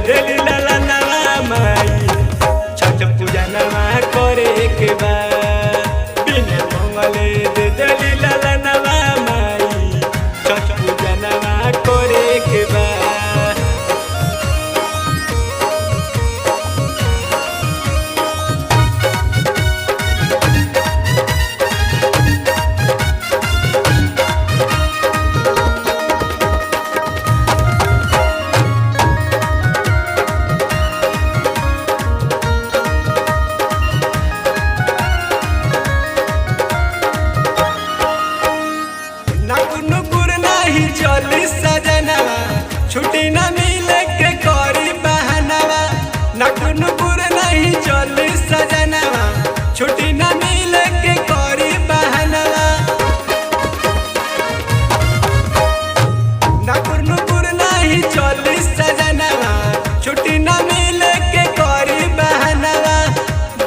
देली लाला नवा माई छठ पूजा नवा करे के बा बिना मंगले दे देली लाला नवा माई छठ पूजा नवा करे के बा। चली सजनवा छुट्टी न मिले के करी बहनवा नकुनपुर नहीं चली सजनवा छुट्टी न मिले के करी बहनवा नकुनपुर नहीं चली सजनवा छुट्टी न मिले के करी बहनवा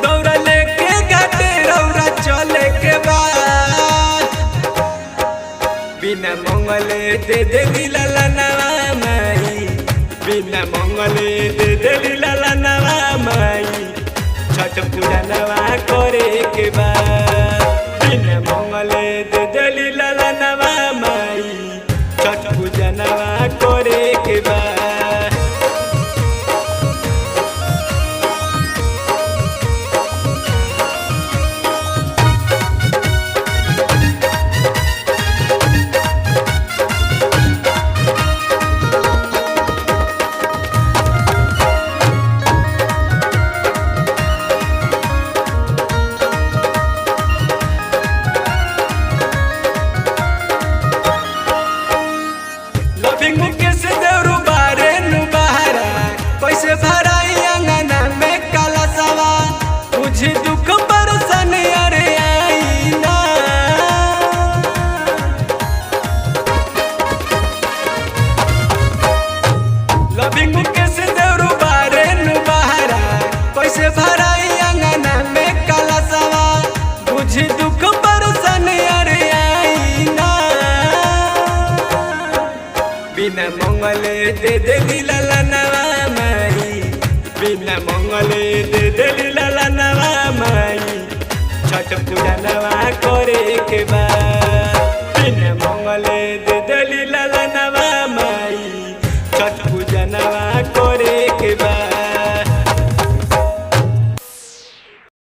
दौड़ा लेके घाटे रौरा चले के बाद बिना मंगले दे देली लाला नवा माई बिना मंगले दे देली लाला नवा माई छठ पूजा नवा करे के बा बिना मंगले दे देली लाला नवा माई छठ पूजा नवा करे के बा। मुकेश देवरू बारे नु बहारा कैसे भराई अंगना में कलशवा बुझी दुख परसन अरे आई ना लवी मुकेश देवरू बारे नु बहारा कैसे भराई अंगना में कलशवा बुझी दुख परसन अरे आई ना बिना मंगले दे देली लाला नवा माई बिना मंगले दे देली लाला नवा माई छठ पूजा नवा करे के बा।